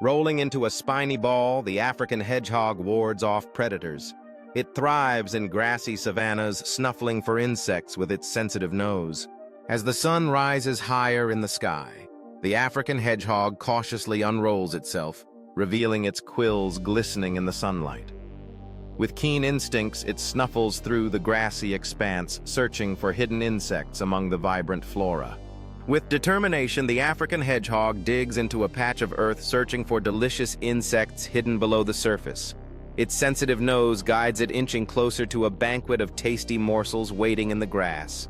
Rolling into a spiny ball, the African hedgehog wards off predators. It thrives in grassy savannas, snuffling for insects with its sensitive nose. As the sun rises higher in the sky, the African hedgehog cautiously unrolls itself, revealing its quills glistening in the sunlight. With keen instincts, it snuffles through the grassy expanse, searching for hidden insects among the vibrant flora. With determination, the African hedgehog digs into a patch of earth, searching for delicious insects hidden below the surface. Its sensitive nose guides it inching closer to a banquet of tasty morsels waiting in the grass.